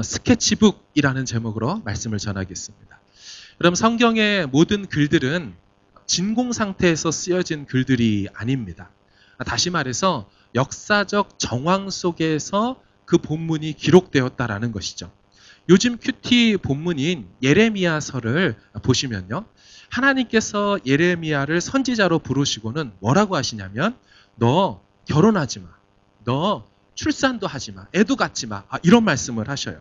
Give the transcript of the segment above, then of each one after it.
스케치북이라는 제목으로 말씀을 전하겠습니다. 그럼 성경의 모든 글들은 진공 상태에서 쓰여진 글들이 아닙니다. 다시 말해서 역사적 정황 속에서 그 본문이 기록되었다라는 것이죠. 요즘 큐티 본문인 예레미야서를 보시면요. 하나님께서 예레미야를 선지자로 부르시고는 뭐라고 하시냐면 너 결혼하지 마. 너 출산도 하지 마. 애도 갖지 마. 이런 말씀을 하셔요.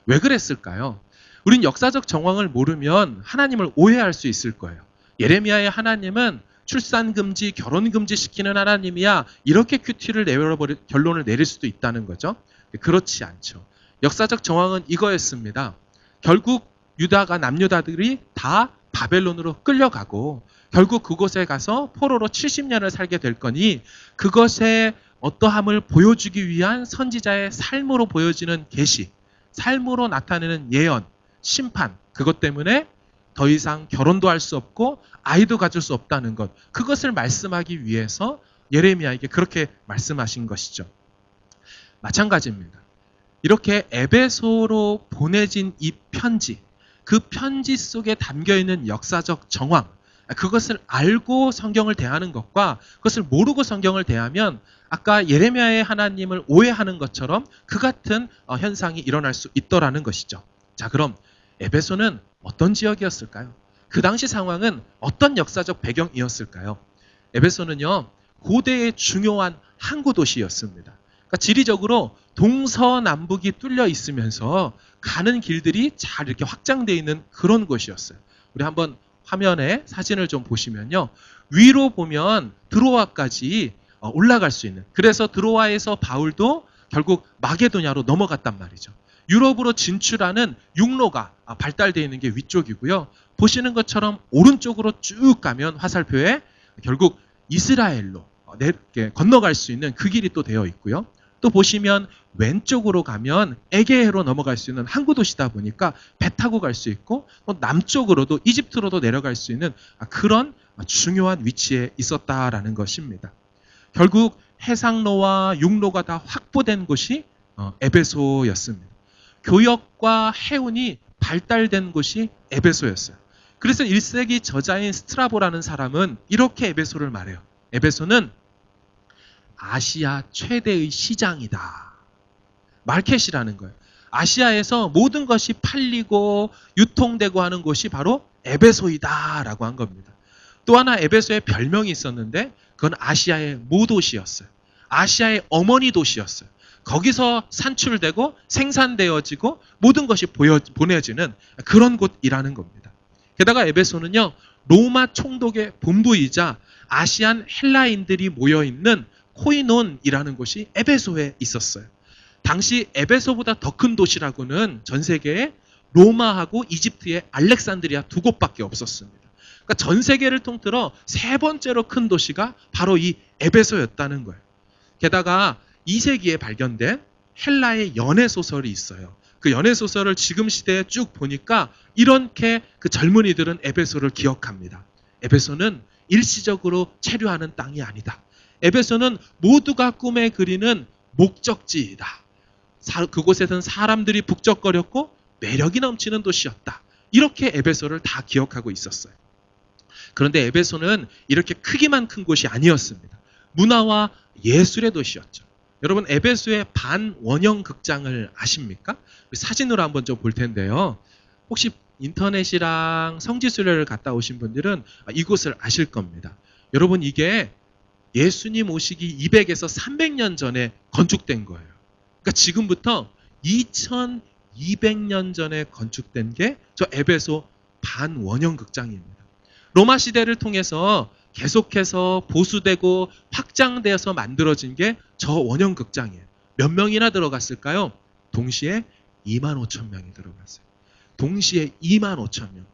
왜 그랬을까요? 우린 역사적 정황을 모르면 하나님을 오해할 수 있을 거예요. 예레미야의 하나님은 출산 금지, 결혼 금지 시키는 하나님이야. 이렇게 큐티를 결론을 내릴 수도 있다는 거죠. 그렇지 않죠. 역사적 정황은 이거였습니다. 결국 유다가 남유다들이 다 바벨론으로 끌려가고 결국 그곳에 가서 포로로 70년을 살게 될 거니 그것의 어떠함을 보여주기 위한 선지자의 삶으로 보여지는 계시, 삶으로 나타내는 예언, 심판, 그것 때문에 더 이상 결혼도 할 수 없고 아이도 가질 수 없다는 것, 그것을 말씀하기 위해서 예레미야에게 그렇게 말씀하신 것이죠. 마찬가지입니다. 이렇게 에베소로 보내진 이 편지, 그 편지 속에 담겨있는 역사적 정황, 그것을 알고 성경을 대하는 것과 그것을 모르고 성경을 대하면 아까 예레미야의 하나님을 오해하는 것처럼 그 같은 현상이 일어날 수 있더라는 것이죠. 자, 그럼 에베소는 어떤 지역이었을까요? 그 당시 상황은 어떤 역사적 배경이었을까요? 에베소는요, 고대의 중요한 항구 도시였습니다. 그러니까 지리적으로 동서남북이 뚫려 있으면서 가는 길들이 잘 이렇게 확장되어 있는 그런 곳이었어요. 우리 한번 화면에 사진을 좀 보시면요. 위로 보면 드로아까지 올라갈 수 있는, 그래서 드로아에서 바울도 결국 마게도냐로 넘어갔단 말이죠. 유럽으로 진출하는 육로가 발달되어 있는 게 위쪽이고요. 보시는 것처럼 오른쪽으로 쭉 가면 화살표에 결국 이스라엘로 건너갈 수 있는 그 길이 또 되어 있고요. 또 보시면 왼쪽으로 가면 에게해로 넘어갈 수 있는 항구 도시다 보니까 배 타고 갈 수 있고 또 남쪽으로도 이집트로도 내려갈 수 있는 그런 중요한 위치에 있었다라는 것입니다. 결국 해상로와 육로가 다 확보된 곳이 에베소였습니다. 교역과 해운이 발달된 곳이 에베소였어요. 그래서 1세기 저자인 스트라보라는 사람은 이렇게 에베소를 말해요. 에베소는 아시아 최대의 시장이다. 마켓이라는 거예요. 아시아에서 모든 것이 팔리고 유통되고 하는 곳이 바로 에베소이다라고 한 겁니다. 또 하나 에베소에 별명이 있었는데 그건 아시아의 모도시였어요. 아시아의 어머니 도시였어요. 거기서 산출되고 생산되어지고 모든 것이 보내지는 그런 곳이라는 겁니다. 게다가 에베소는요, 로마 총독의 본부이자 아시안 헬라인들이 모여있는 코이논이라는 곳이 에베소에 있었어요. 당시 에베소보다 더 큰 도시라고는 전 세계에 로마하고 이집트의 알렉산드리아 두 곳밖에 없었습니다. 그러니까 전 세계를 통틀어 세 번째로 큰 도시가 바로 이 에베소였다는 거예요. 게다가 2세기에 발견된 헬라의 연애소설이 있어요. 그 연애소설을 지금 시대에 쭉 보니까 이렇게 그 젊은이들은 에베소를 기억합니다. 에베소는 일시적으로 체류하는 땅이 아니다. 에베소는 모두가 꿈에 그리는 목적지이다. 그곳에선 사람들이 북적거렸고 매력이 넘치는 도시였다. 이렇게 에베소를 다 기억하고 있었어요. 그런데 에베소는 이렇게 크기만 큰 곳이 아니었습니다. 문화와 예술의 도시였죠. 여러분, 에베소의 반원형 극장을 아십니까? 사진으로 한번 좀 볼 텐데요. 혹시 인터넷이랑 성지순례를 갔다 오신 분들은 이곳을 아실 겁니다. 여러분, 이게 예수님 오시기 200에서 300년 전에 건축된 거예요. 그러니까 지금부터 2200년 전에 건축된 게 저 에베소 반원형 극장입니다. 로마 시대를 통해서 계속해서 보수되고 확장되어서 만들어진 게 저 원형 극장이에요. 몇 명이나 들어갔을까요? 동시에 25,000명이 들어갔어요. 동시에 25,000명.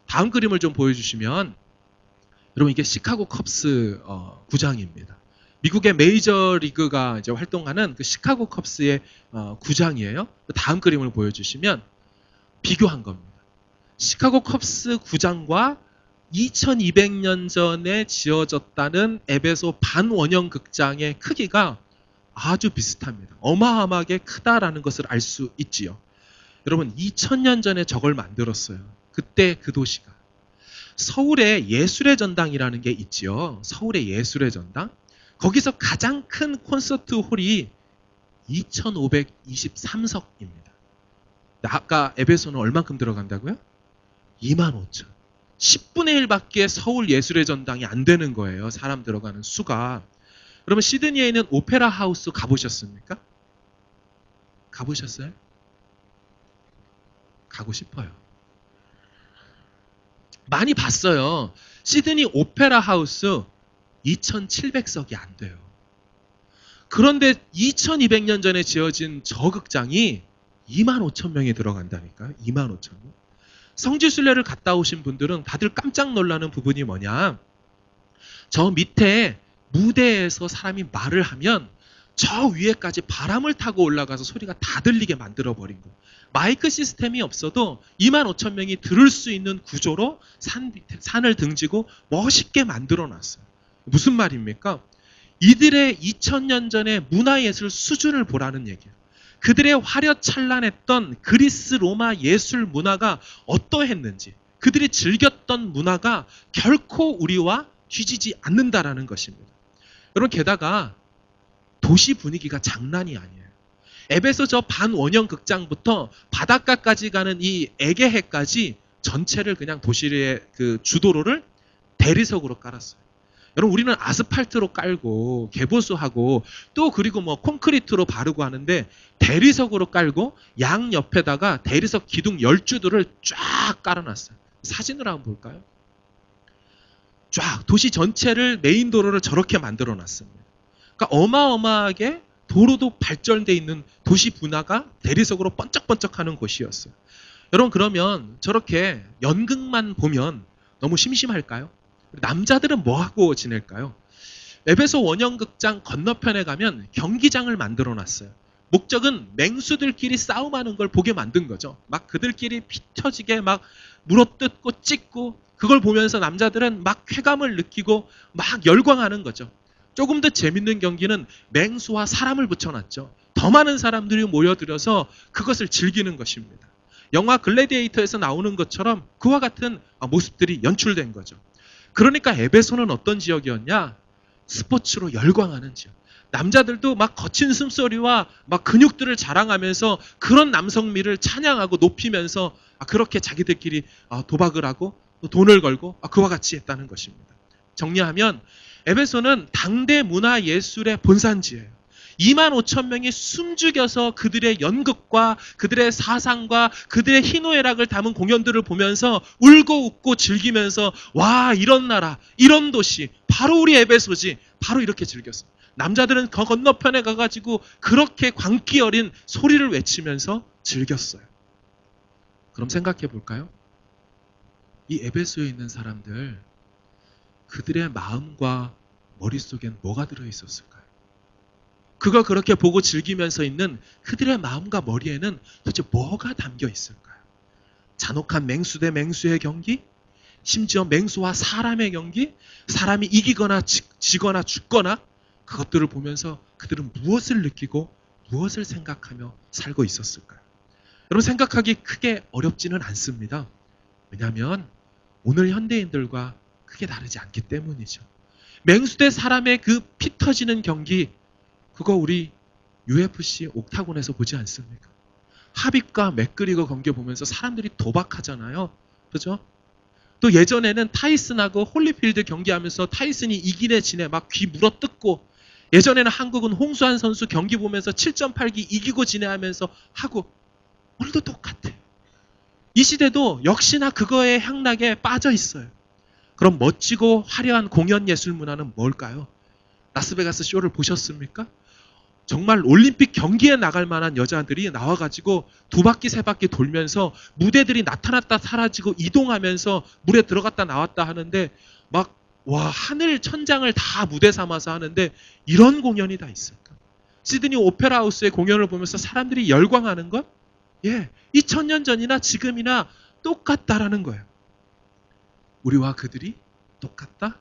다음 그림을 좀 보여주시면, 여러분, 이게 시카고 컵스 구장입니다. 미국의 메이저리그가 이제 활동하는 그 시카고 컵스의 구장이에요. 다음 그림을 보여주시면 비교한 겁니다. 시카고 컵스 구장과 2200년 전에 지어졌다는 에베소 반원형 극장의 크기가 아주 비슷합니다. 어마어마하게 크다라는 것을 알 수 있지요. 여러분 2000년 전에 저걸 만들었어요. 그때 그 도시가. 서울에 예술의 전당이라는 게 있지요. 서울의 예술의 전당. 거기서 가장 큰 콘서트 홀이 2523석입니다. 아까 에베소는 얼만큼 들어간다고요? 25,000. 10분의 1밖에 서울 예술의 전당이 안 되는 거예요. 사람 들어가는 수가. 그러면 시드니에 있는 오페라 하우스 가보셨습니까? 가보셨어요? 가고 싶어요. 많이 봤어요. 시드니 오페라 하우스 2,700석이 안 돼요. 그런데 2200년 전에 지어진 저 극장이 25,000명이 들어간다니까요. 25,000명. 성지순례를 갔다 오신 분들은 다들 깜짝 놀라는 부분이 뭐냐. 저 밑에 무대에서 사람이 말을 하면 저 위에까지 바람을 타고 올라가서 소리가 다 들리게 만들어버린 거예요. 마이크 시스템이 없어도 25,000명이 들을 수 있는 구조로 산을 등지고 멋있게 만들어놨어요. 무슨 말입니까? 이들의 2000년 전의 문화예술 수준을 보라는 얘기예요. 그들의 화려찬란했던 그리스 로마 예술 문화가 어떠했는지, 그들이 즐겼던 문화가 결코 우리와 뒤지지 않는다라는 것입니다. 여러분, 게다가 도시 분위기가 장난이 아니에요. 에베소 저 반원형 극장부터 바닷가까지 가는 이 에게해까지 전체를 그냥 도시의 그 주도로를 대리석으로 깔았어요. 여러분, 우리는 아스팔트로 깔고 개보수하고 또 그리고 뭐 콘크리트로 바르고 하는데 대리석으로 깔고 양 옆에다가 대리석 기둥 10주들을 쫙 깔아놨어요. 사진으로 한번 볼까요? 쫙 도시 전체를 메인 도로를 저렇게 만들어 놨습니다. 그러니까 어마어마하게 도로도 발전돼 있는 도시 분화가 대리석으로 번쩍번쩍하는 곳이었어요. 여러분, 그러면 저렇게 연극만 보면 너무 심심할까요? 남자들은 뭐 하고 지낼까요? 에베소 원형극장 건너편에 가면 경기장을 만들어 놨어요. 목적은 맹수들끼리 싸움하는 걸 보게 만든 거죠. 막 그들끼리 피 터지게 막 물어뜯고 찢고 그걸 보면서 남자들은 막 쾌감을 느끼고 막 열광하는 거죠. 조금 더 재밌는 경기는 맹수와 사람을 붙여놨죠. 더 많은 사람들이 모여들어서 그것을 즐기는 것입니다. 영화 글래디에이터에서 나오는 것처럼 그와 같은 모습들이 연출된 거죠. 그러니까 에베소는 어떤 지역이었냐? 스포츠로 열광하는 지역. 남자들도 막 거친 숨소리와 막 근육들을 자랑하면서 그런 남성미를 찬양하고 높이면서 그렇게 자기들끼리 도박을 하고 돈을 걸고 그와 같이 했다는 것입니다. 정리하면 에베소는 당대 문화 예술의 본산지예요. 25,000명이 숨죽여서 그들의 연극과 그들의 사상과 그들의 희노애락을 담은 공연들을 보면서 울고 웃고 즐기면서 와, 이런 나라, 이런 도시, 바로 우리 에베소지. 바로 이렇게 즐겼어요. 남자들은 그 건너편에 가가지고 그렇게 광기 어린 소리를 외치면서 즐겼어요. 그럼 생각해 볼까요? 이 에베소에 있는 사람들, 그들의 마음과 머릿속엔 뭐가 들어있었을까요? 그걸 그렇게 보고 즐기면서 있는 그들의 마음과 머리에는 도대체 뭐가 담겨 있을까요? 잔혹한 맹수 대 맹수의 경기? 심지어 맹수와 사람의 경기? 사람이 이기거나 지거나 죽거나? 그것들을 보면서 그들은 무엇을 느끼고 무엇을 생각하며 살고 있었을까요? 여러분, 생각하기 크게 어렵지는 않습니다. 왜냐하면 오늘 현대인들과 크게 다르지 않기 때문이죠. 맹수 대 사람의 그 피 터지는 경기, 그거 우리 UFC 옥타곤에서 보지 않습니까? 하빕과 맥그리거 경기 보면서 사람들이 도박하잖아요. 그죠? 또 예전에는 타이슨하고 홀리필드 경기하면서 타이슨이 이기네 지네 막 귀 물어뜯고, 예전에는 한국은 홍수환 선수 경기 보면서 7.8기 이기고 지네 하면서 하고, 오늘도 똑같아요. 이 시대도 역시나 그거의 향락에 빠져 있어요. 그럼 멋지고 화려한 공연 예술 문화는 뭘까요? 라스베가스 쇼를 보셨습니까? 정말 올림픽 경기에 나갈 만한 여자들이 나와가지고 2바퀴 3바퀴 돌면서 무대들이 나타났다 사라지고 이동하면서 물에 들어갔다 나왔다 하는데 막 와, 하늘 천장을 다 무대 삼아서 하는데 이런 공연이 다 있을까? 시드니 오페라 하우스의 공연을 보면서 사람들이 열광하는 것? 예, 2000년 전이나 지금이나 똑같다라는 거예요. 우리와 그들이 똑같다?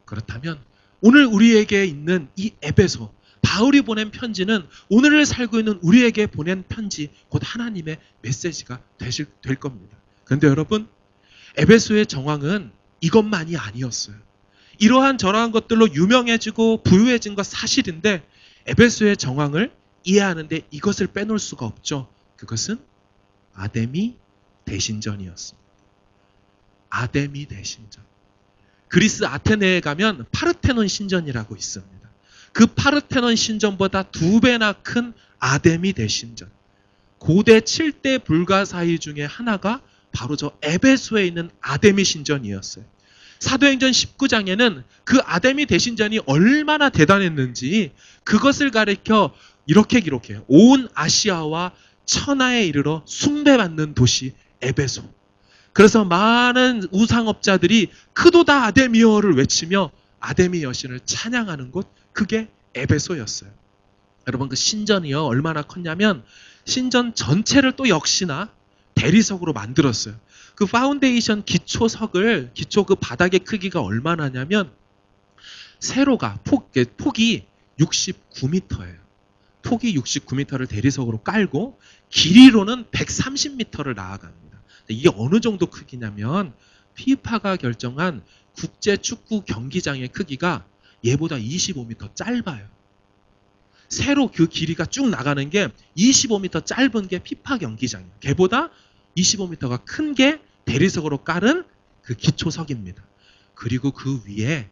그렇다면 오늘 우리에게 있는 이 에베소, 바울이 보낸 편지는 오늘을 살고 있는 우리에게 보낸 편지, 곧 하나님의 메시지가 될 겁니다. 그런데 여러분, 에베소의 정황은 이것만이 아니었어요. 이러한 저러한 것들로 유명해지고 부유해진 것 사실인데 에베소의 정황을 이해하는데 이것을 빼놓을 수가 없죠. 그것은 아데미 대신전이었습니다. 아데미 대신전. 그리스 아테네에 가면 파르테논 신전이라고 있습니다. 그 파르테논 신전보다 2배나 큰 아데미 대신전. 고대 7대 불가사의 중에 하나가 바로 저 에베소에 있는 아데미 신전이었어요. 사도행전 19장에는 그 아데미 대신전이 얼마나 대단했는지 그것을 가리켜 이렇게 기록해요. 온 아시아와 천하에 이르러 숭배받는 도시 에베소. 그래서 많은 우상업자들이 크도다 아데미어를 외치며 아데미 여신을 찬양하는 곳, 그게 에베소였어요. 여러분, 그 신전이요 얼마나 컸냐면 신전 전체를 또 역시나 대리석으로 만들었어요. 그 파운데이션 기초 그 바닥의 크기가 얼마나냐면 세로가 폭이 69m예요. 폭이 69m를 대리석으로 깔고 길이로는 130m를 나아갑니다. 이게 어느 정도 크기냐면 피파가 결정한 국제 축구 경기장의 크기가 얘보다 25m 짧아요. 세로 그 길이가 쭉 나가는 게 25m 짧은 게 피파 경기장이에요. 걔보다 25m가 큰 게 대리석으로 깔은 그 기초석입니다. 그리고 그 위에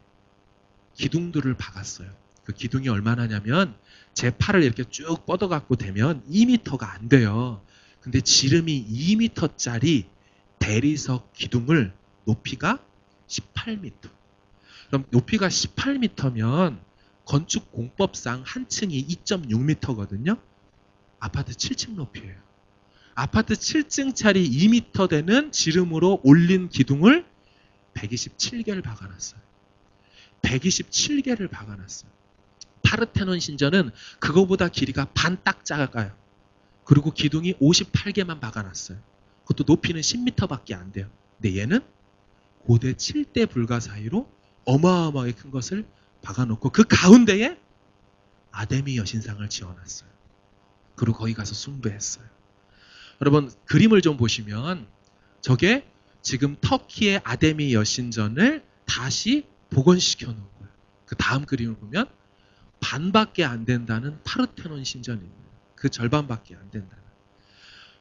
기둥들을 박았어요. 그 기둥이 얼마나냐면 제 팔을 이렇게 쭉 뻗어갖고 대면 2m가 안 돼요. 근데 지름이 2m짜리 대리석 기둥을 높이가 18m. 그럼 높이가 18m면 건축 공법상 한 층이 2.6m거든요. 아파트 7층 높이에요. 아파트 7층짜리 2m 되는 지름으로 올린 기둥을 127개를 박아놨어요. 127개를 박아놨어요. 파르테논 신전은 그거보다 길이가 반 딱 작아요. 그리고 기둥이 58개만 박아놨어요. 그것도 높이는 10m밖에 안 돼요. 근데 얘는 고대 7대 불가사의로 어마어마하게 큰 것을 박아놓고 그 가운데에 아데미 여신상을 지어놨어요. 그리고 거기 가서 숭배했어요. 여러분, 그림을 좀 보시면 저게 지금 터키의 아데미 여신전을 다시 복원시켜 놓은 거예요. 그 다음 그림을 보면 반밖에 안 된다는 파르테논 신전입니다. 그 절반밖에 안 된다는.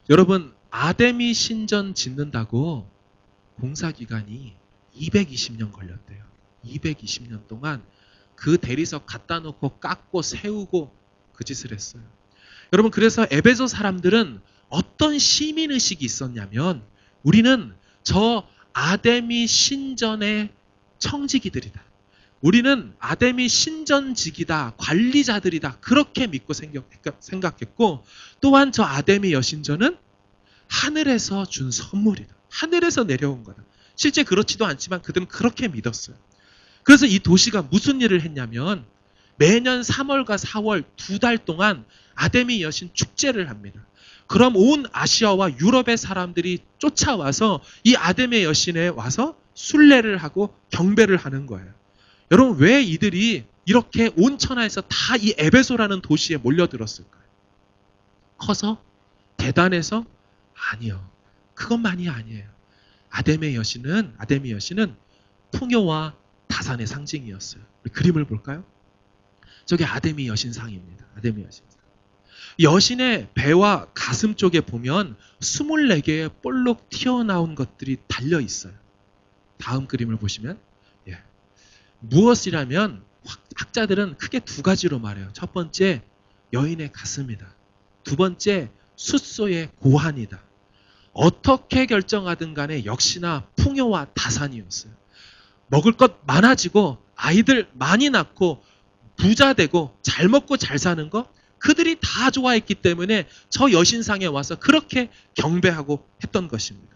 여러분, 아데미 신전 짓는다고 공사 기간이 220년 걸렸대요. 220년 동안 그 대리석 갖다 놓고 깎고 세우고 그 짓을 했어요. 여러분, 그래서 에베소 사람들은 어떤 시민의식이 있었냐면 우리는 저 아데미 신전의 청지기들이다. 우리는 아데미 신전직이다. 관리자들이다. 그렇게 믿고 생각했고 또한 저 아데미 여신전은 하늘에서 준 선물이다. 하늘에서 내려온 거다. 실제 그렇지도 않지만 그들은 그렇게 믿었어요. 그래서 이 도시가 무슨 일을 했냐면 매년 3월과 4월 2달 동안 아데미 여신 축제를 합니다. 그럼 온 아시아와 유럽의 사람들이 쫓아와서 이 아데미 여신에 와서 순례를 하고 경배를 하는 거예요. 여러분, 왜 이들이 이렇게 온 천하에서 다 이 에베소라는 도시에 몰려들었을까요? 커서? 대단해서? 아니요. 그것만이 아니에요. 아데미 여신은 풍요와 다산의 상징이었어요. 우리 그림을 볼까요? 저게 아데미 여신상입니다. 아데미 여신상. 여신의 배와 가슴 쪽에 보면 24개의 볼록 튀어나온 것들이 달려 있어요. 다음 그림을 보시면 무엇이라면 학자들은 크게 2가지로 말해요. 첫 번째, 여인의 가슴이다. 두 번째, 숫소의 고환이다. 어떻게 결정하든 간에 역시나 풍요와 다산이었어요. 먹을 것 많아지고 아이들 많이 낳고 부자 되고 잘 먹고 잘 사는 거 그들이 다 좋아했기 때문에 저 여신상에 와서 그렇게 경배하고 했던 것입니다.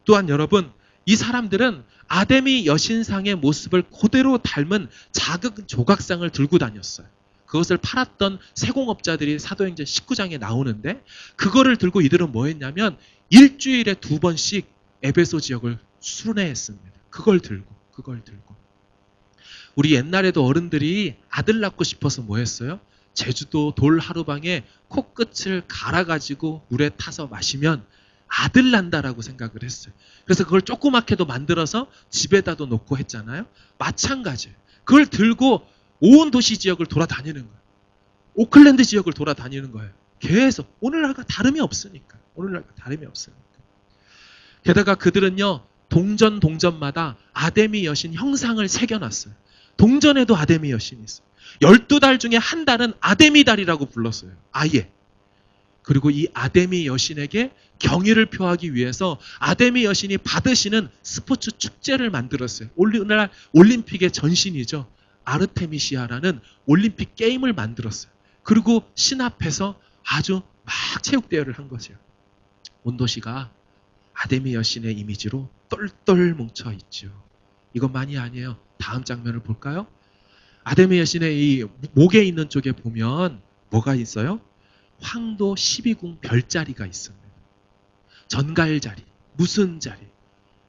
또한 여러분, 이 사람들은 아데미 여신상의 모습을 그대로 닮은 작은 조각상을 들고 다녔어요. 그것을 팔았던 세공업자들이 사도행전 19장에 나오는데 그거를 들고 이들은 뭐 했냐면 일주일에 2번씩 에베소 지역을 순회했습니다. 그걸 들고. 우리 옛날에도 어른들이 아들 낳고 싶어서 뭐 했어요? 제주도 돌 하루방에 코끝을 갈아가지고 물에 타서 마시면 아들 난다라고 생각을 했어요. 그래서 그걸 조그맣게도 만들어서 집에다도 놓고 했잖아요. 마찬가지예요. 그걸 들고 온 도시 지역을 돌아다니는 거예요. 오클랜드 지역을 돌아다니는 거예요. 계속. 오늘날과 다름이 없으니까. 오늘날과 다름이 없으니까. 게다가 그들은요, 동전마다 아데미 여신 형상을 새겨놨어요. 동전에도 아데미 여신이 있어요. 12달 중에 한 달은 아데미 달이라고 불렀어요. 아예. 그리고 이 아데미 여신에게 경의를 표하기 위해서 아데미 여신이 받으시는 스포츠 축제를 만들었어요. 오늘날 올림픽의 전신이죠. 아르테미시아라는 올림픽 게임을 만들었어요. 그리고 신 앞에서 아주 막 체육대회를 한 거죠. 온 도시가 아데미 여신의 이미지로 똘똘 뭉쳐 있죠. 이것만이 아니에요. 다음 장면을 볼까요? 아데미 여신의 이 목에 있는 쪽에 보면 뭐가 있어요? 황도 12궁 별자리가 있습니다. 전갈자리, 무슨 자리.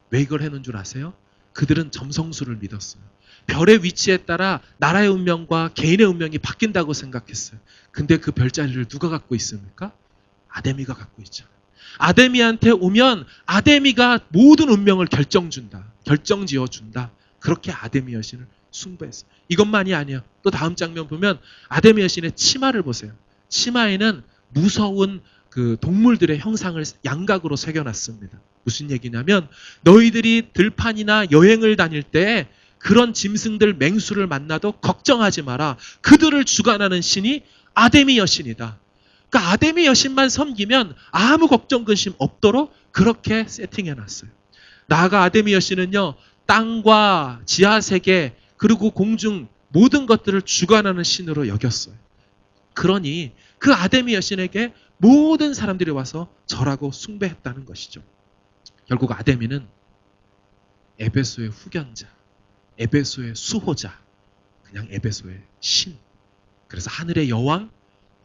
왜 이걸 해놓은 줄 아세요? 그들은 점성술을 믿었어요. 별의 위치에 따라 나라의 운명과 개인의 운명이 바뀐다고 생각했어요. 근데 그 별자리를 누가 갖고 있습니까? 아데미가 갖고 있죠. 아데미한테 오면 아데미가 모든 운명을 결정지어준다. 그렇게 아데미 여신을 숭배했어요. 이것만이 아니에요. 또 다음 장면 보면 아데미 여신의 치마를 보세요. 치마에는 무서운 그 동물들의 형상을 양각으로 새겨놨습니다. 무슨 얘기냐면 너희들이 들판이나 여행을 다닐 때 그런 짐승들 맹수를 만나도 걱정하지 마라. 그들을 주관하는 신이 아데미 여신이다. 그러니까 아데미 여신만 섬기면 아무 걱정 근심 없도록 그렇게 세팅해놨어요. 나아가 아데미 여신은요, 땅과 지하세계 그리고 공중 모든 것들을 주관하는 신으로 여겼어요. 그러니 그 아데미 여신에게 모든 사람들이 와서 절하고 숭배했다는 것이죠. 결국 아데미는 에베소의 후견자, 에베소의 수호자, 그냥 에베소의 신. 그래서 하늘의 여왕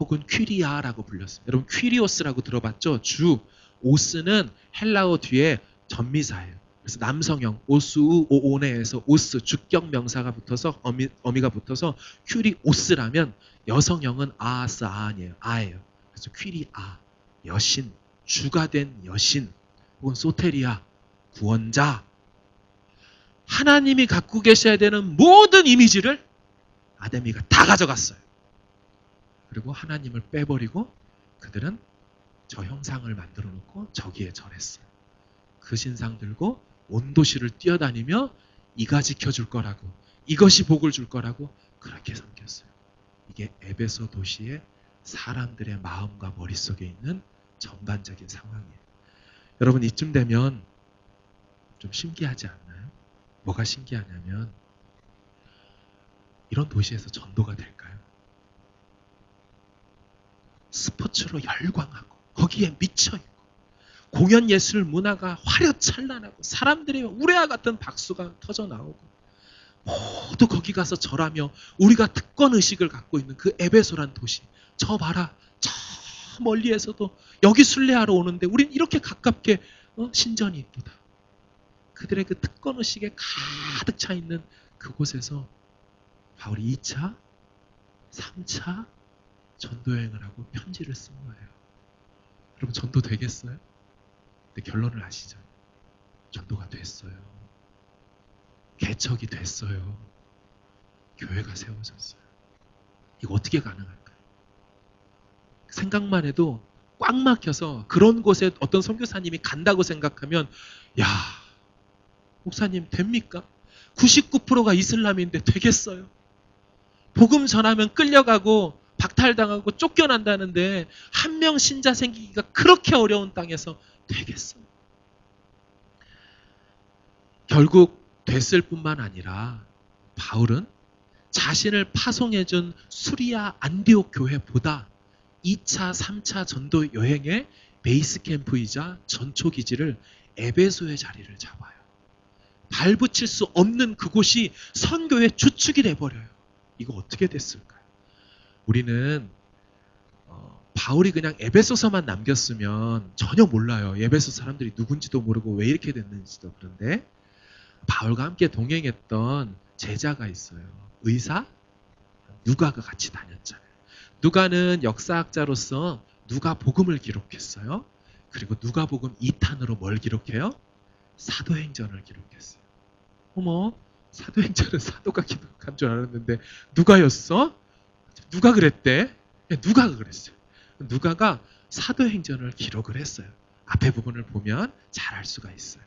혹은 퀴리아라고 불렸어요. 여러분 퀴리오스라고 들어봤죠? 주. 오스는 헬라어 뒤에 전미사예요. 그래서 남성형 오스우 오오네에서 오스 주격 명사가 붙어서 어미가 붙어서 퀴리오스라면 여성형은 아스 아니에요. 아예요. 그래서 퀴리아 여신, 주가 된 여신 혹은 소테리아 구원자. 하나님이 갖고 계셔야 되는 모든 이미지를 아데미가 다 가져갔어요. 그리고 하나님을 빼버리고 그들은 저 형상을 만들어 놓고 저기에 절했어요. 그 신상 들고 온 도시를 뛰어다니며 이가 지켜줄 거라고, 이것이 복을 줄 거라고 그렇게 섬겼어요. 이게 에베소 도시의 사람들의 마음과 머릿속에 있는 전반적인 상황이에요. 여러분 이쯤 되면 좀 신기하지 않나요? 뭐가 신기하냐면 이런 도시에서 전도가 될까요? 스포츠로 열광하고 거기에 미쳐있고 공연 예술 문화가 화려찬란하고 사람들의 우레와 같은 박수가 터져나오고 모두 거기 가서 절하며 우리가 특권의식을 갖고 있는 그 에베소란 도시, 저 봐라, 저 멀리에서도 여기 순례하러 오는데 우린 이렇게 가깝게 신전이 이쁘다. 그들의 그 특권의식에 가득 차 있는 그곳에서 바울이 2차, 3차 전도여행을 하고 편지를 쓴 거예요. 여러분 전도 되겠어요? 근데 결론을 아시죠? 전도가 됐어요. 개척이 됐어요. 교회가 세워졌어요. 이거 어떻게 가능할까요? 생각만 해도 꽉 막혀서 그런 곳에 어떤 선교사님이 간다고 생각하면 야, 목사님 됩니까? 99%가 이슬람인데 되겠어요? 복음 전하면 끌려가고 박탈당하고 쫓겨난다는데 한 명 신자 생기기가 그렇게 어려운 땅에서 되겠어요? 결국 됐을 뿐만 아니라 바울은 자신을 파송해준 수리아 안디옥 교회보다 2차, 3차 전도 여행의 베이스 캠프이자 전초 기지를 에베소의 자리를 잡아요. 발붙일 수 없는 그곳이 선교의 주축이 돼버려요. 이거 어떻게 됐을까요? 우리는 바울이 그냥 에베소서만 남겼으면 전혀 몰라요. 에베소 사람들이 누군지도 모르고 왜 이렇게 됐는지도. 그런데 바울과 함께 동행했던 제자가 있어요. 의사 누가가 같이 다녔잖아요. 누가는 역사학자로서 누가복음을 기록했어요. 그리고 누가복음 2탄으로 뭘 기록해요? 사도행전을 기록했어요. 어머, 사도행전은 사도가 기록한 줄 알았는데 누가였어? 누가 그랬대? 누가가 그랬어요. 누가가 사도행전을 기록을 했어요. 앞에 부분을 보면 잘 알 수가 있어요.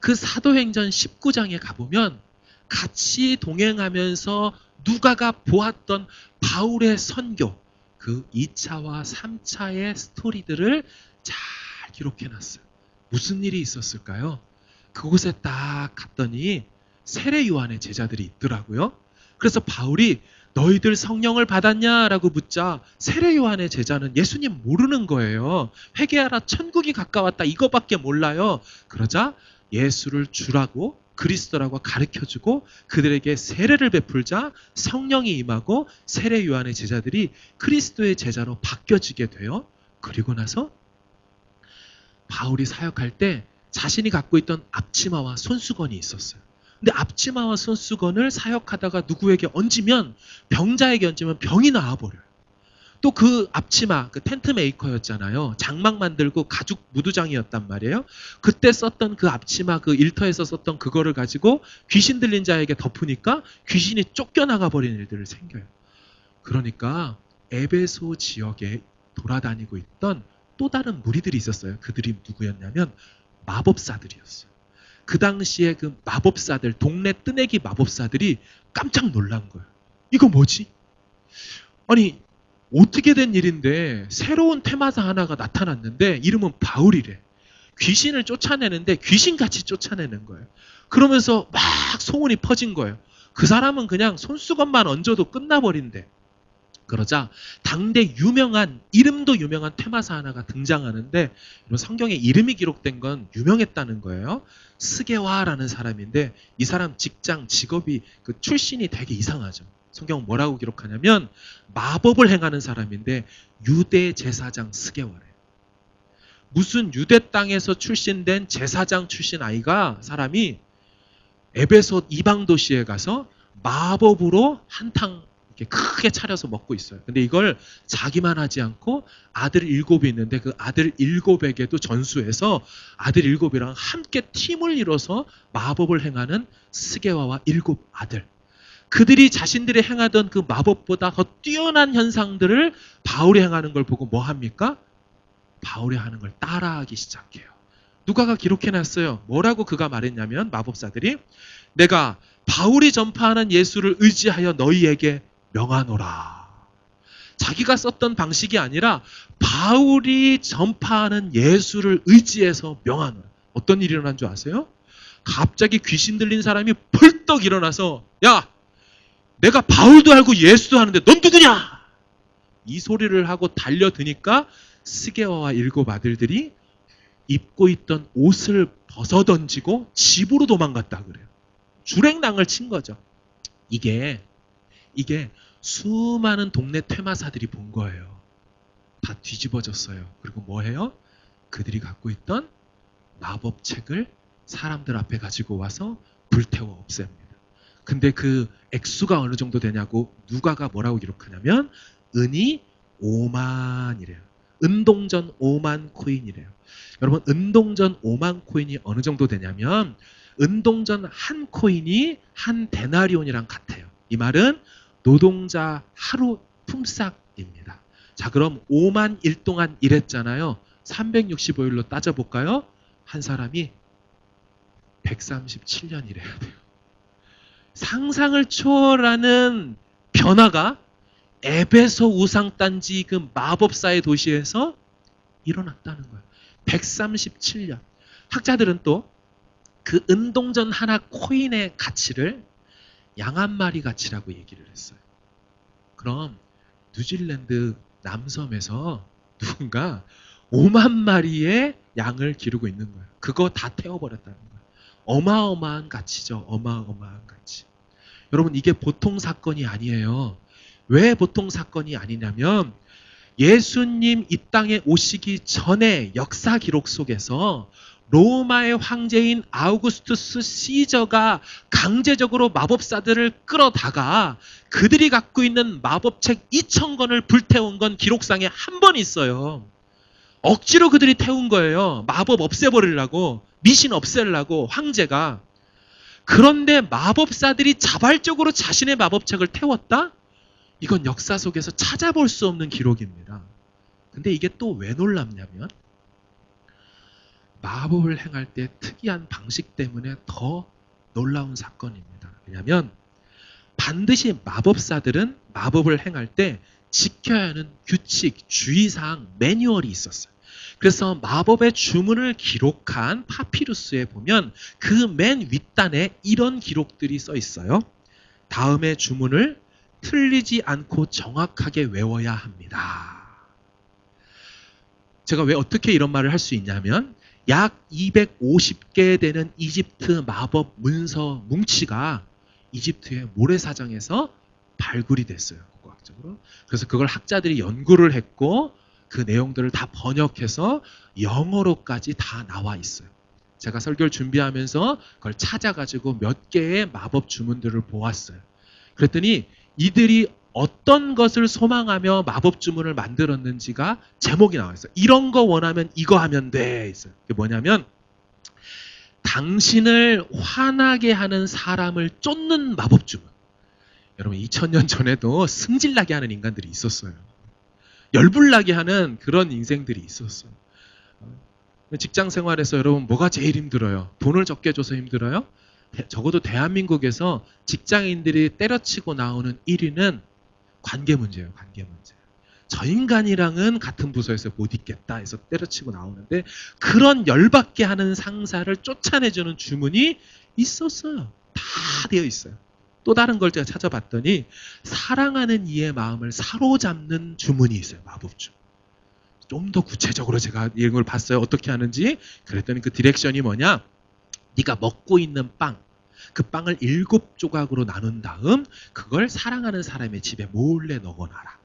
그 사도행전 19장에 가보면 같이 동행하면서 누가가 보았던 바울의 선교, 그 2차와 3차의 스토리들을 잘 기록해놨어요. 무슨 일이 있었을까요? 그곳에 딱 갔더니 세례 요한의 제자들이 있더라고요. 그래서 바울이 너희들 성령을 받았냐라고 묻자 세례 요한의 제자는 예수님 모르는 거예요. 회개하라, 천국이 가까웠다, 이거밖에 몰라요. 그러자 예수를 주라고 그리스도라고 가르쳐주고 그들에게 세례를 베풀자 성령이 임하고 세례 요한의 제자들이 그리스도의 제자로 바뀌어지게 돼요. 그리고 나서 바울이 사역할 때 자신이 갖고 있던 앞치마와 손수건이 있었어요. 근데 앞치마와 손수건을 사역하다가 누구에게 얹으면, 병자에게 얹으면 병이 나와버려요. 또 그 앞치마, 그 텐트 메이커였잖아요. 장막 만들고 가죽 무두장이었단 말이에요. 그때 썼던 그 앞치마, 그 일터에서 썼던 그거를 가지고 귀신 들린 자에게 덮으니까 귀신이 쫓겨나가 버리는 일들이 생겨요. 그러니까 에베소 지역에 돌아다니고 있던 또 다른 무리들이 있었어요. 그들이 누구였냐면 마법사들이었어요. 그 당시에 그 마법사들, 동네 뜨내기 마법사들이 깜짝 놀란 거예요. 이거 뭐지? 아니, 어떻게 된 일인데 새로운 테마사 하나가 나타났는데 이름은 바울이래. 귀신을 쫓아내는데 귀신같이 쫓아내는 거예요. 그러면서 막 소문이 퍼진 거예요. 그 사람은 그냥 손수건만 얹어도 끝나버린대. 그러자 당대 유명한, 이름도 유명한 퇴마사 하나가 등장하는데, 성경에 이름이 기록된 건 유명했다는 거예요. 스게와라는 사람인데 이 사람 직장, 직업이, 그 출신이 되게 이상하죠. 성경은 뭐라고 기록하냐면 마법을 행하는 사람인데 유대 제사장 스게와래요. 무슨 유대 땅에서 출신된 제사장 출신 아이가, 사람이 에베소 이방 도시에 가서 마법으로 한탕 이렇게 크게 차려서 먹고 있어요. 근데 이걸 자기만 하지 않고 아들 7이 있는데 그 아들 7에게도 전수해서 아들 7이랑 함께 팀을 이뤄서 마법을 행하는 스게와와 7 아들. 그들이 자신들이 행하던 그 마법보다 더 뛰어난 현상들을 바울이 행하는 걸 보고 뭐 합니까? 바울이 하는 걸 따라하기 시작해요. 누가가 기록해놨어요. 뭐라고 그가 말했냐면, 마법사들이 내가 바울이 전파하는 예수를 의지하여 너희에게 명하노라. 자기가 썼던 방식이 아니라 바울이 전파하는 예수를 의지해서 명하노라. 어떤 일이 일어난 줄 아세요? 갑자기 귀신 들린 사람이 벌떡 일어나서, 야, 내가 바울도 알고 예수도 하는데 넌 누구냐? 이 소리를 하고 달려드니까 스게와와 7 아들들이 입고 있던 옷을 벗어던지고 집으로 도망갔다 그래요. 주랭랑을 친 거죠. 이게 수많은 동네 퇴마사들이 본 거예요. 다 뒤집어졌어요. 그리고 뭐 해요? 그들이 갖고 있던 마법책을 사람들 앞에 가지고 와서 불태워 없앱니다. 근데 그 액수가 어느 정도 되냐고 누가가 뭐라고 기록하냐면 은이 5만이래요. 은동전 5만 코인이래요. 여러분, 은동전 5만 코인이 어느 정도 되냐면 은동전 한 코인이 한 데나리온이랑 같아요. 이 말은 노동자 하루 품삯입니다. 자, 그럼 5만 일 동안 일했잖아요. 365일로 따져볼까요? 한 사람이 137년 일해야 돼요. 상상을 초월하는 변화가 에베소 우상단지 그 마법사의 도시에서 일어났다는 거예요. 137년. 학자들은 또 그 은동전 하나 코인의 가치를 양 한 마리 가치라고 얘기를 했어요. 그럼 뉴질랜드 남섬에서 누군가 5만 마리의 양을 기르고 있는 거예요. 그거 다 태워버렸다는 거예요. 어마어마한 가치죠. 어마어마한 가치. 여러분, 이게 보통 사건이 아니에요. 왜 보통 사건이 아니냐면 예수님 이 땅에 오시기 전에 역사 기록 속에서 로마의 황제인 아우구스투스 시저가 강제적으로 마법사들을 끌어다가 그들이 갖고 있는 마법책 2,000권을 불태운 건 기록상에 한 번 있어요. 억지로 그들이 태운 거예요. 마법 없애버리려고, 미신 없애려고 황제가. 그런데 마법사들이 자발적으로 자신의 마법책을 태웠다? 이건 역사 속에서 찾아볼 수 없는 기록입니다. 근데 이게 또 왜 놀랍냐면 마법을 행할 때 특이한 방식 때문에 더 놀라운 사건입니다. 왜냐하면 반드시 마법사들은 마법을 행할 때 지켜야 하는 규칙, 주의사항, 매뉴얼이 있었어요. 그래서 마법의 주문을 기록한 파피루스에 보면 그 맨 윗단에 이런 기록들이 써 있어요. 다음의 주문을 틀리지 않고 정확하게 외워야 합니다. 제가 왜 어떻게 이런 말을 할 수 있냐면 약 250개 되는 이집트 마법 문서 뭉치가 이집트의 모래사장에서 발굴이 됐어요. 과학적으로. 그래서 그걸 학자들이 연구를 했고 그 내용들을 다 번역해서 영어로까지 다 나와 있어요. 제가 설교를 준비하면서 그걸 찾아가지고 몇 개의 마법 주문들을 보았어요. 그랬더니 이들이 어떤 것을 소망하며 마법 주문을 만들었는지가 제목이 나와 있어요. 이런 거 원하면 이거 하면 돼. 있어요. 그게 뭐냐면 당신을 화나게 하는 사람을 쫓는 마법 주문. 여러분 2000년 전에도 승질나게 하는 인간들이 있었어요. 열불나게 하는 그런 인생들이 있었어요. 직장 생활에서 여러분 뭐가 제일 힘들어요? 돈을 적게 줘서 힘들어요? 적어도 대한민국에서 직장인들이 때려치고 나오는 1위는 관계 문제예요. 관계 문제. 저 인간이랑은 같은 부서에서 못 있겠다 해서 때려치고 나오는데 그런 열받게 하는 상사를 쫓아내주는 주문이 있었어요. 다 되어 있어요. 또 다른 걸 제가 찾아봤더니 사랑하는 이의 마음을 사로잡는 주문이 있어요. 마법 주문. 좀 더 구체적으로 제가 이런 걸 봤어요. 어떻게 하는지. 그랬더니 그 디렉션이 뭐냐. 네가 먹고 있는 빵. 그 빵을 7조각으로 나눈 다음 그걸 사랑하는 사람의 집에 몰래 넣어놔라.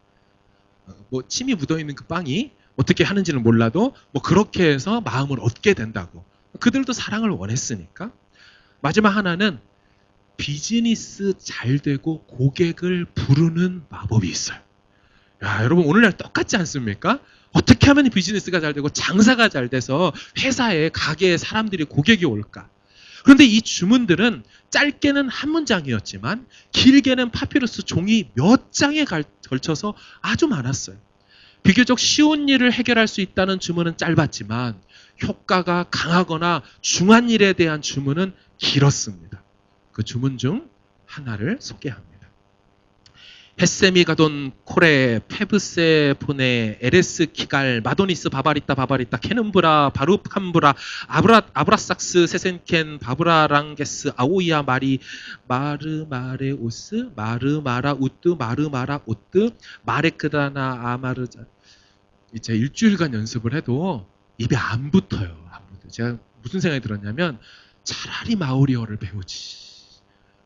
뭐 침이 묻어있는 그 빵이 어떻게 하는지는 몰라도 뭐 그렇게 해서 마음을 얻게 된다고. 그들도 사랑을 원했으니까. 마지막 하나는 비즈니스 잘 되고 고객을 부르는 마법이 있어요. 야, 여러분 오늘날 똑같지 않습니까? 어떻게 하면 비즈니스가 잘 되고 장사가 잘 돼서 회사에 가게에 사람들이 고객이 올까? 그런데 이 주문들은 짧게는 한 문장이었지만 길게는 파피루스 종이 몇 장에 걸쳐서 아주 많았어요. 비교적 쉬운 일을 해결할 수 있다는 주문은 짧았지만 효과가 강하거나 중한 일에 대한 주문은 길었습니다. 그 주문 중 하나를 소개합니다. 헤세미 가돈 코레 페브세 포네 에레스 키갈 마도니스 바바리타 바바리타 케는브라 바루캄브라 아브라삭스 세센켄 바브라랑게스 아오이아 마리 마르마레오스 마르마라 우뜨 마르마라 오뜨 마레크다나 아마르자. 이제 일주일간 연습을 해도 입에 안 붙어요. 안 붙어요. 제가 무슨 생각이 들었냐면 차라리 마오리어를 배우지.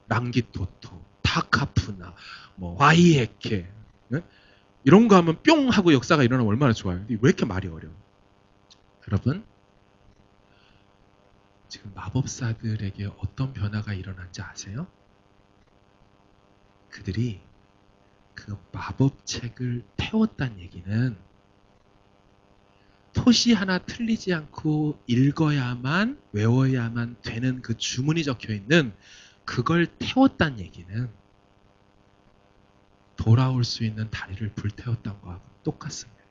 랑기토토, 타카푸나, 뭐 와이에케 네? 이런 거 하면 뿅 하고 역사가 일어나면 얼마나 좋아요. 근데 왜 이렇게 말이 어려워? 여러분 지금 마법사들에게 어떤 변화가 일어난지 아세요? 그들이 그 마법책을 태웠다는 얘기는 토시 하나 틀리지 않고 읽어야만 외워야만 되는 그 주문이 적혀있는 그걸 태웠다는 얘기는 돌아올 수 있는 다리를 불태웠던 거하고 똑같습니다.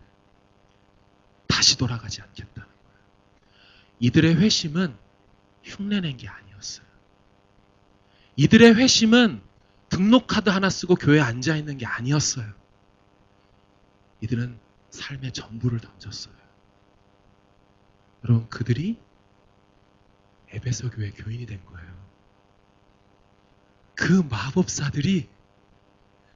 다시 돌아가지 않겠다는 거예요. 이들의 회심은 흉내낸 게 아니었어요. 이들의 회심은 등록카드 하나 쓰고 교회에 앉아있는 게 아니었어요. 이들은 삶의 전부를 던졌어요. 여러분 그들이 에베소 교회 교인이 된 거예요. 그 마법사들이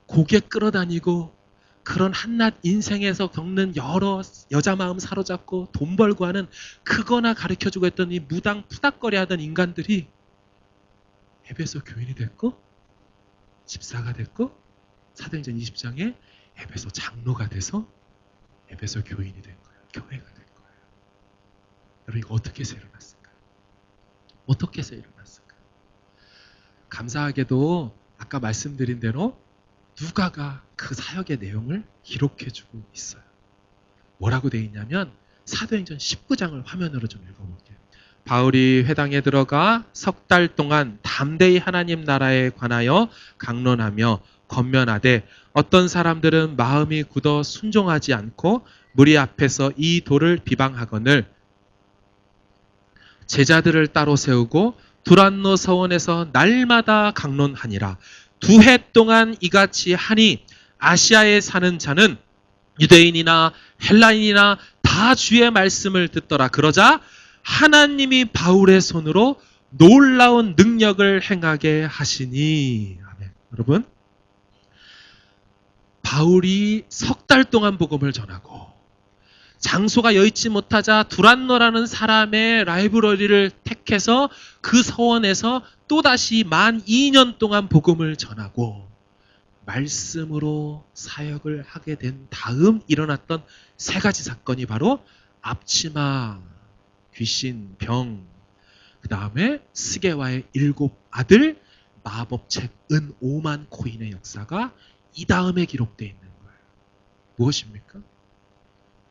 고개 끌어다니고 그런 한낱 인생에서 겪는 여러 여자 마음 사로잡고 돈 벌고 하는 그거나 가르쳐주고 했더니 무당 푸닥거리 하던 인간들이 에베소 교인이 됐고 집사가 됐고 사도행전 20장에 에베소 장로가 돼서 에베소 교인이 된 거예요. 교회가 된 거예요. 여러분 이거 어떻게 해서 일어났을까요? 어떻게 해서 일어났을까? 감사하게도 아까 말씀드린 대로 누가가 그 사역의 내용을 기록해주고 있어요. 뭐라고 되어 있냐면 사도행전 19장을 화면으로 좀 읽어볼게요. 바울이 회당에 들어가 석 달 동안 담대히 하나님 나라에 관하여 강론하며 권면하되 어떤 사람들은 마음이 굳어 순종하지 않고 무리 앞에서 이 도를 비방하거늘 제자들을 따로 세우고 두란노 서원에서 날마다 강론하니라. 2해 동안 이같이 하니 아시아에 사는 자는 유대인이나 헬라인이나 다 주의 말씀을 듣더라. 그러자 하나님이 바울의 손으로 놀라운 능력을 행하게 하시니. 아멘. 여러분, 바울이 석 달 동안 복음을 전하고 장소가 여의치 못하자 두란노라는 사람의 라이브러리를 택해서 그 서원에서 또다시 만 2년 동안 복음을 전하고 말씀으로 사역을 하게 된 다음 일어났던 3가지 사건이 바로 앞치마, 귀신, 병, 그 다음에 스게와의 7 아들, 마법책 은 5만 코인의 역사가 이 다음에 기록되어 있는 거예요. 무엇입니까?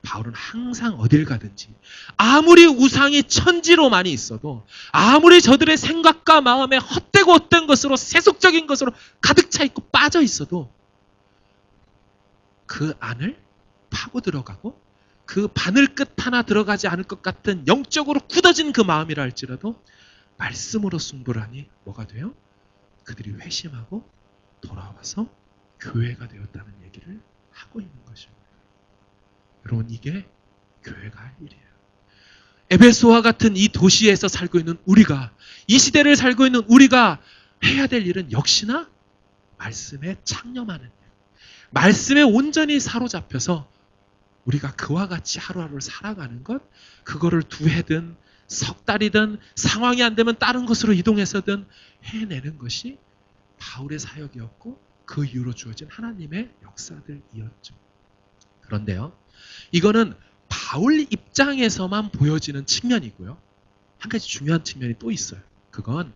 바울은 항상 어딜 가든지 아무리 우상이 천지로 많이 있어도 아무리 저들의 생각과 마음에 헛되고 헛된 것으로 세속적인 것으로 가득 차 있고 빠져 있어도 그 안을 파고 들어가고 그 바늘 끝 하나 들어가지 않을 것 같은 영적으로 굳어진 그 마음이라 할지라도 말씀으로 승부를 하니 뭐가 돼요? 그들이 회심하고 돌아와서 교회가 되었다는 얘기를 하고 있는 것입니다. 여러분, 이게 교회가 할 일이에요. 에베소와 같은 이 도시에서 살고 있는 우리가, 이 시대를 살고 있는 우리가 해야 될 일은 역시나 말씀에 창념하는 일, 말씀에 온전히 사로잡혀서 우리가 그와 같이 하루하루를 살아가는 것, 그거를 2해든 석 달이든 상황이 안 되면 다른 곳으로 이동해서든 해내는 것이 바울의 사역이었고 그 이후로 주어진 하나님의 역사들이었죠. 그런데요, 이거는 바울 입장에서만 보여지는 측면이고요. 한 가지 중요한 측면이 또 있어요. 그건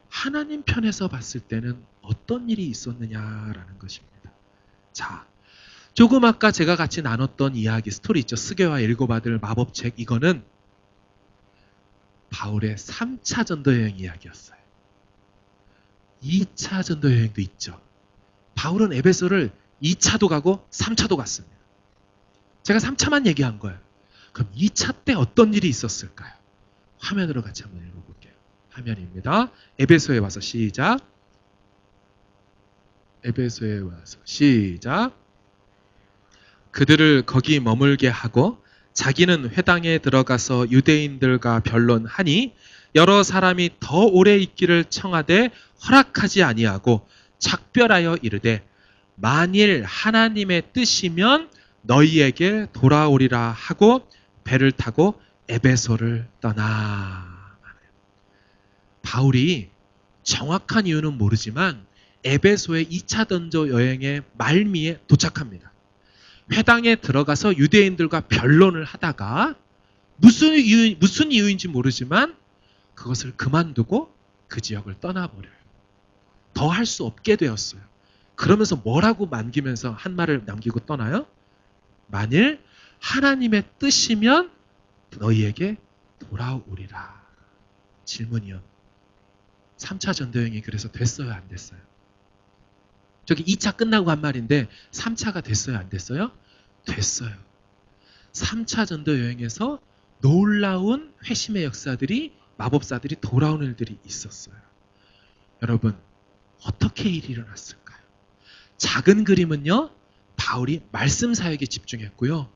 하나님 편에서 봤을 때는 어떤 일이 있었느냐라는 것입니다. 자, 조금 아까 제가 같이 나눴던 이야기, 스토리 있죠. 스게와 7 아들, 마법책. 이거는 바울의 3차 전도 여행 이야기였어요. 2차 전도 여행도 있죠. 바울은 에베소를 2차도 가고 3차도 갔습니다. 제가 3차만 얘기한 거예요. 그럼 2차 때 어떤 일이 있었을까요? 화면으로 같이 한번 읽어볼게요. 화면입니다. 에베소에 와서 시작. 에베소에 와서 시작. 그들을 거기 머물게 하고 자기는 회당에 들어가서 유대인들과 변론하니 여러 사람이 더 오래 있기를 청하되 허락하지 아니하고 작별하여 이르되 만일 하나님의 뜻이면 너희에게 돌아오리라 하고 배를 타고 에베소를 떠나. 바울이 정확한 이유는 모르지만 에베소의 2차 전도 여행의 말미에 도착합니다. 회당에 들어가서 유대인들과 변론을 하다가 무슨 이유인지 모르지만 그것을 그만두고 그 지역을 떠나버려요. 더 할 수 없게 되었어요. 그러면서 뭐라고 남기면서 한 말을 남기고 떠나요? 만일 하나님의 뜻이면 너희에게 돌아오리라. 질문이요. 3차 전도여행이 그래서 됐어요, 안 됐어요? 저기 2차 끝나고 한 말인데 3차가 됐어요, 안 됐어요? 됐어요. 3차 전도여행에서 놀라운 회심의 역사들이, 마법사들이 돌아오는 일들이 있었어요. 여러분, 어떻게 일이 일어났을까요? 작은 그림은요, 바울이 말씀 사역에 집중했고요.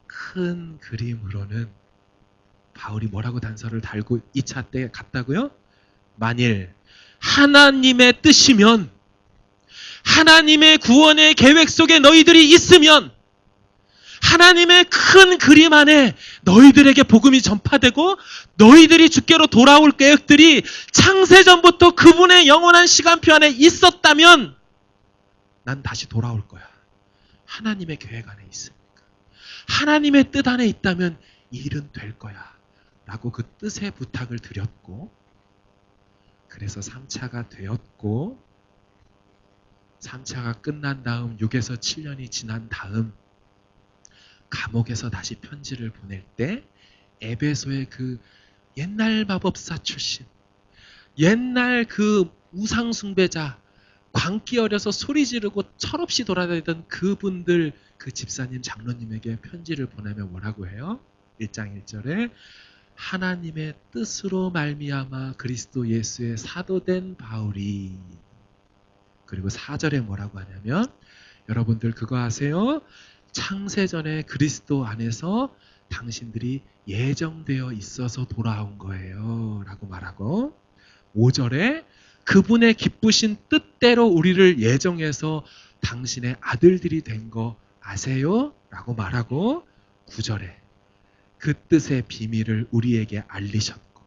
큰 그림으로는 바울이 뭐라고 단서를 달고 2차 때 갔다고요? 만일 하나님의 뜻이면, 하나님의 구원의 계획 속에 너희들이 있으면, 하나님의 큰 그림 안에 너희들에게 복음이 전파되고 너희들이 주께로 돌아올 계획들이 창세전부터 그분의 영원한 시간표 안에 있었다면 난 다시 돌아올 거야. 하나님의 계획 안에 있으니까. 하나님의 뜻 안에 있다면 이 일은 될 거야. 라고 그 뜻의 부탁을 드렸고, 그래서 3차가 되었고, 3차가 끝난 다음 6에서 7년이 지난 다음 감옥에서 다시 편지를 보낼 때 에베소의 그 옛날 마법사 출신, 옛날 그 우상 숭배자, 광기 어려서 소리 지르고 철없이 돌아다니던 그분들, 그 집사님, 장로님에게 편지를 보내면 뭐라고 해요? 1장 1절에 하나님의 뜻으로 말미암아 그리스도 예수의 사도된 바울이, 그리고 4절에 뭐라고 하냐면 여러분들 그거 아세요? 창세전에 그리스도 안에서 당신들이 예정되어 있어서 돌아온 거예요 라고 말하고, 5절에 그분의 기쁘신 뜻대로 우리를 예정해서 당신의 아들들이 된 거 아세요? 라고 말하고, 9절에 그 뜻의 비밀을 우리에게 알리셨고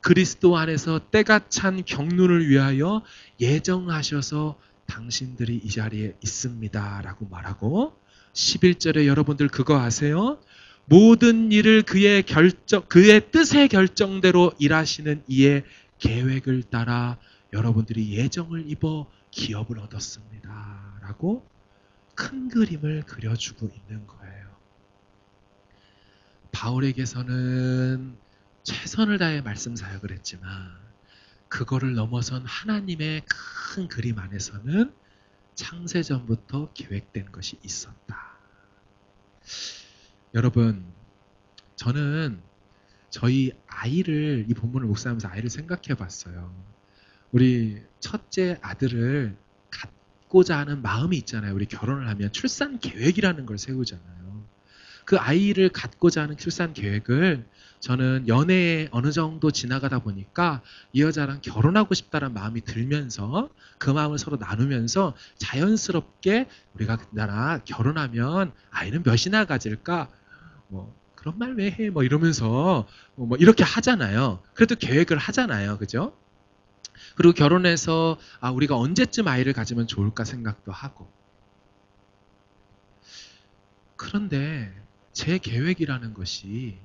그리스도 안에서 때가 찬 경륜을 위하여 예정하셔서 당신들이 이 자리에 있습니다 라고 말하고, 11절에 여러분들 그거 아세요? 모든 일을 그의 뜻의 결정대로 일하시는 이의 계획을 따라 여러분들이 예정을 입어 기업을 얻었습니다 라고 큰 그림을 그려주고 있는 거예요. 바울에게서는 최선을 다해 말씀 사역을 했지만 그거를 넘어선 하나님의 큰 그림 안에서는 창세전부터 계획된 것이 있었다. 여러분, 저는 저희 아이를, 이 본문을 묵상하면서 아이를 생각해 봤어요. 우리 첫째 아들을 갖고자 하는 마음이 있잖아요. 우리 결혼을 하면 출산 계획이라는 걸 세우잖아요. 그 아이를 갖고자 하는 출산 계획을 저는 연애에 어느 정도 지나가다 보니까 이 여자랑 결혼하고 싶다는 마음이 들면서 그 마음을 서로 나누면서 자연스럽게 우리가 나랑 결혼하면 아이는 몇이나 가질까? 뭐 그런 말 왜 해? 뭐 이러면서 뭐 이렇게 하잖아요. 그래도 계획을 하잖아요. 그죠? 그리고 결혼해서 우리가 언제쯤 아이를 가지면 좋을까 생각도 하고. 그런데 제 계획이라는 것이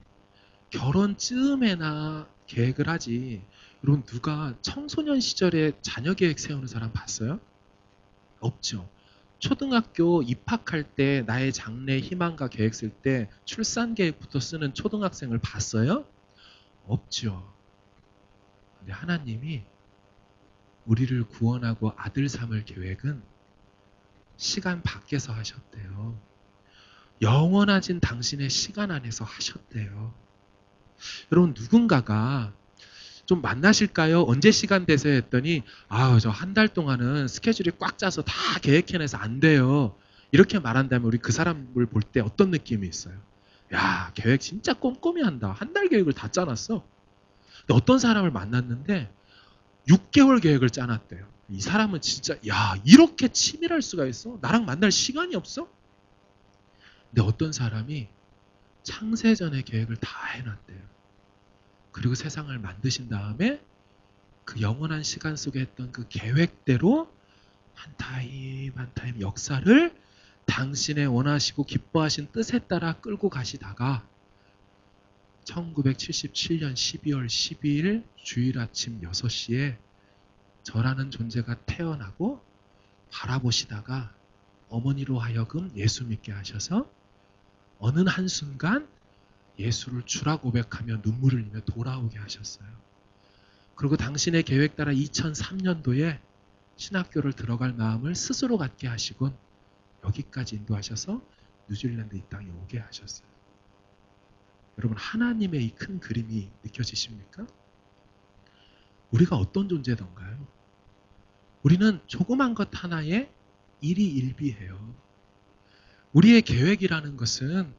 결혼쯤에나 계획을 하지, 여러분 누가 청소년 시절에 자녀 계획 세우는 사람 봤어요? 없죠. 초등학교 입학할 때 나의 장래 희망과 계획 쓸 때 출산 계획부터 쓰는 초등학생을 봤어요? 없죠. 근데 하나님이 우리를 구원하고 아들 삼을 계획은 시간 밖에서 하셨대요. 영원하진 당신의 시간 안에서 하셨대요. 여러분 누군가가 좀 만나실까요? 언제 시간 되세요? 했더니 저 한 달 동안은 스케줄이 꽉 짜서 다 계획해내서 안 돼요. 이렇게 말한다면 우리 그 사람을 볼 때 어떤 느낌이 있어요? 야, 계획 진짜 꼼꼼히 한다. 한 달 계획을 다 짜놨어. 근데 어떤 사람을 만났는데 6개월 계획을 짜놨대요. 이 사람은 진짜 이렇게 치밀할 수가 있어? 나랑 만날 시간이 없어? 근데 어떤 사람이 창세전의 계획을 다 해놨대요. 그리고 세상을 만드신 다음에 그 영원한 시간 속에 했던 그 계획대로 한 타임 한 타임 역사를 당신의 원하시고 기뻐하신 뜻에 따라 끌고 가시다가 1977년 12월 12일 주일 아침 6시에 저라는 존재가 태어나고 바라보시다가 어머니로 하여금 예수 믿게 하셔서 어느 한순간 예수를 주라 고백하며 눈물을 흘리며 돌아오게 하셨어요. 그리고 당신의 계획 따라 2003년도에 신학교를 들어갈 마음을 스스로 갖게 하시곤 여기까지 인도하셔서 뉴질랜드 이 땅에 오게 하셨어요. 여러분 하나님의 이 큰 그림이 느껴지십니까? 우리가 어떤 존재던가요? 우리는 조그만 것 하나에 일희일비해요. 우리의 계획이라는 것은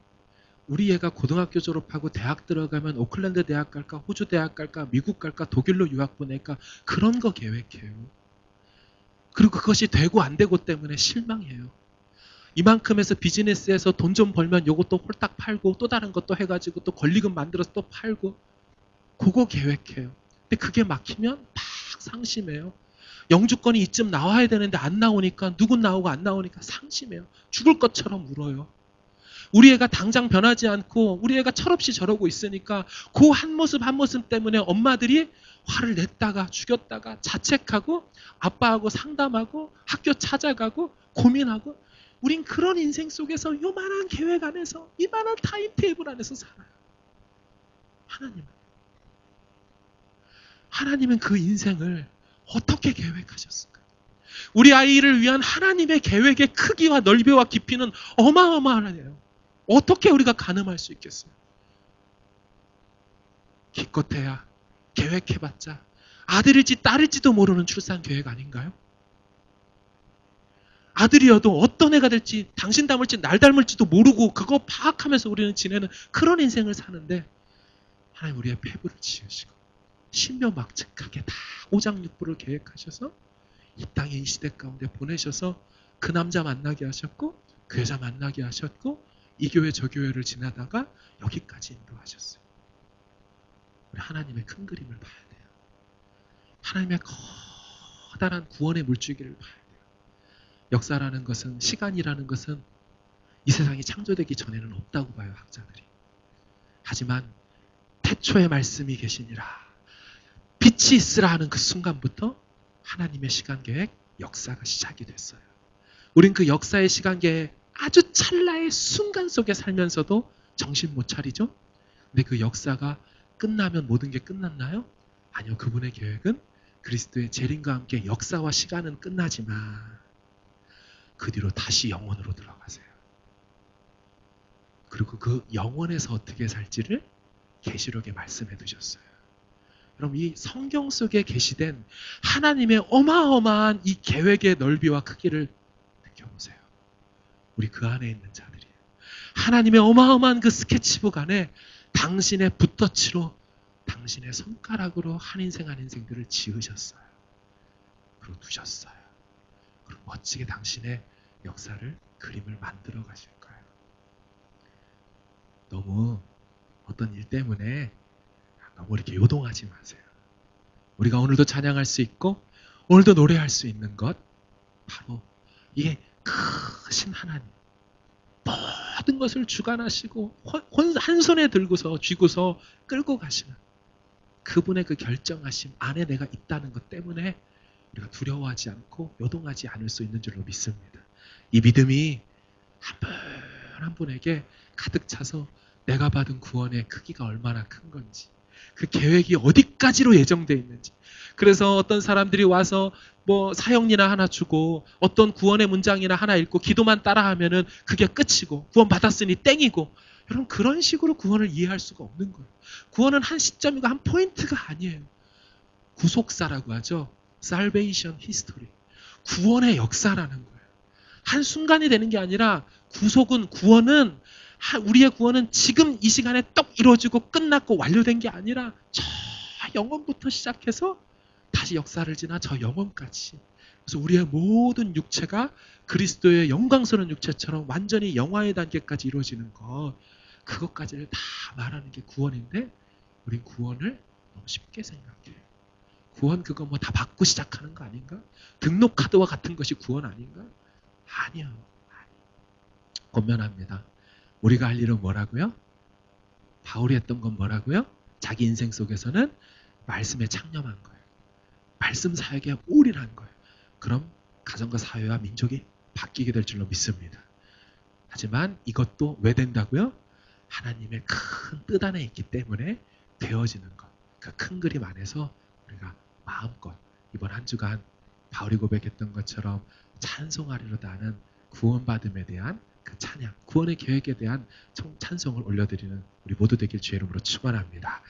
우리 애가 고등학교 졸업하고 대학 들어가면 오클랜드 대학 갈까, 호주 대학 갈까, 미국 갈까, 독일로 유학 보낼까 그런 거 계획해요. 그리고 그것이 되고 안 되고 때문에 실망해요. 이만큼 해서 비즈니스에서 돈 좀 벌면 요것도 홀딱 팔고 또 다른 것도 해가지고 또 권리금 만들어서 또 팔고 그거 계획해요. 근데 그게 막히면 막 상심해요. 영주권이 이쯤 나와야 되는데 안 나오니까 누군 나오고 안 나오니까 상심해요. 죽을 것처럼 울어요. 우리 애가 당장 변하지 않고 우리 애가 철없이 저러고 있으니까 그 한 모습 한 모습 때문에 엄마들이 화를 냈다가 죽였다가 자책하고 아빠하고 상담하고 학교 찾아가고 고민하고 우린 그런 인생 속에서 요만한 계획 안에서 이만한 타임테이블 안에서 살아요. 하나님은 그 인생을 어떻게 계획하셨을까? 우리 아이를 위한 하나님의 계획의 크기와 넓이와 깊이는 어마어마하네요. 어떻게 우리가 가늠할 수 있겠어요? 기껏해야 계획해봤자 아들일지 딸일지도 모르는 출산 계획 아닌가요? 아들이어도 어떤 애가 될지 당신 닮을지 날 닮을지도 모르고 그거 파악하면서 우리는 지내는 그런 인생을 사는데 하나님 우리의 폐부를 지으시고 신묘막측하게 다 오장육부를 계획하셔서 이 땅에 이 시대 가운데 보내셔서 그 남자 만나게 하셨고 그 여자 만나게 하셨고 이 교회 저 교회를 지나다가 여기까지 인도하셨어요. 우리 하나님의 큰 그림을 봐야 돼요. 하나님의 커다란 구원의 물줄기를 봐야 돼요. 역사라는 것은 시간이라는 것은 이 세상이 창조되기 전에는 없다고 봐요. 학자들이. 하지만 태초에 말씀이 계시니라 빛이 있으라 하는 그 순간부터 하나님의 시간계획 역사가 시작이 됐어요. 우린 그 역사의 시간계획 아주 찰나의 순간 속에 살면서도 정신 못 차리죠? 근데 그 역사가 끝나면 모든 게 끝났나요? 아니요. 그분의 계획은 그리스도의 재림과 함께 역사와 시간은 끝나지만 그 뒤로 다시 영원으로 들어가세요. 그리고 그 영원에서 어떻게 살지를 계시록에 말씀해 두셨어요. 그럼 이 성경 속에 계시된 하나님의 어마어마한 이 계획의 넓이와 크기를 느껴보세요. 우리 그 안에 있는 자들이에요. 하나님의 어마어마한 그 스케치북 안에 당신의 붓터치로 당신의 손가락으로 한 인생 한 인생들을 지으셨어요. 그리고 두셨어요. 그리고 멋지게 당신의 역사를 그림을 만들어 가실 거예요. 너무 어떤 일 때문에 너무 이렇게 요동하지 마세요. 우리가 오늘도 찬양할 수 있고 오늘도 노래할 수 있는 것 바로 이게 크신 하나님 모든 것을 주관하시고 한 손에 들고서 쥐고서 끌고 가시는 그분의 그 결정하심 안에 내가 있다는 것 때문에 우리가 두려워하지 않고 요동하지 않을 수 있는 줄로 믿습니다. 이 믿음이 한 분 한 분에게 가득 차서 내가 받은 구원의 크기가 얼마나 큰 건지 그 계획이 어디까지로 예정되어 있는지 그래서 어떤 사람들이 와서 뭐 사형리나 하나 주고 어떤 구원의 문장이나 하나 읽고 기도만 따라하면은 그게 끝이고 구원 받았으니 땡이고 여러분 그런 식으로 구원을 이해할 수가 없는 거예요. 구원은 한 시점이고 한 포인트가 아니에요. 구속사라고 하죠. Salvation History. 구원의 역사라는 거예요. 한순간이 되는 게 아니라 구원은 우리의 구원은 지금 이 시간에 떡 이루어지고 끝났고 완료된 게 아니라 저 영원부터 시작해서 다시 역사를 지나 저 영원까지. 그래서 우리의 모든 육체가 그리스도의 영광스러운 육체처럼 완전히 영화의 단계까지 이루어지는 것. 그것까지를 다 말하는 게 구원인데 우린 구원을 너무 쉽게 생각해요. 구원 그거 뭐 다 받고 시작하는 거 아닌가? 등록카드와 같은 것이 구원 아닌가? 아니요. 권면합니다. 우리가 할 일은 뭐라고요? 바울이 했던 건 뭐라고요? 자기 인생 속에서는 말씀에 창념한 거예요. 말씀 사역에 올인한 거예요. 그럼 가정과 사회와 민족이 바뀌게 될 줄로 믿습니다. 하지만 이것도 왜 된다고요? 하나님의 큰 뜻 안에 있기 때문에 되어지는 것. 그 큰 그림 안에서 우리가 마음껏 이번 한 주간 바울이 고백했던 것처럼 찬송하리로다 하는 구원받음에 대한 그 찬양, 구원의 계획에 대한 찬송을 올려드리는 우리 모두 되길 주의 이름으로 축원합니다.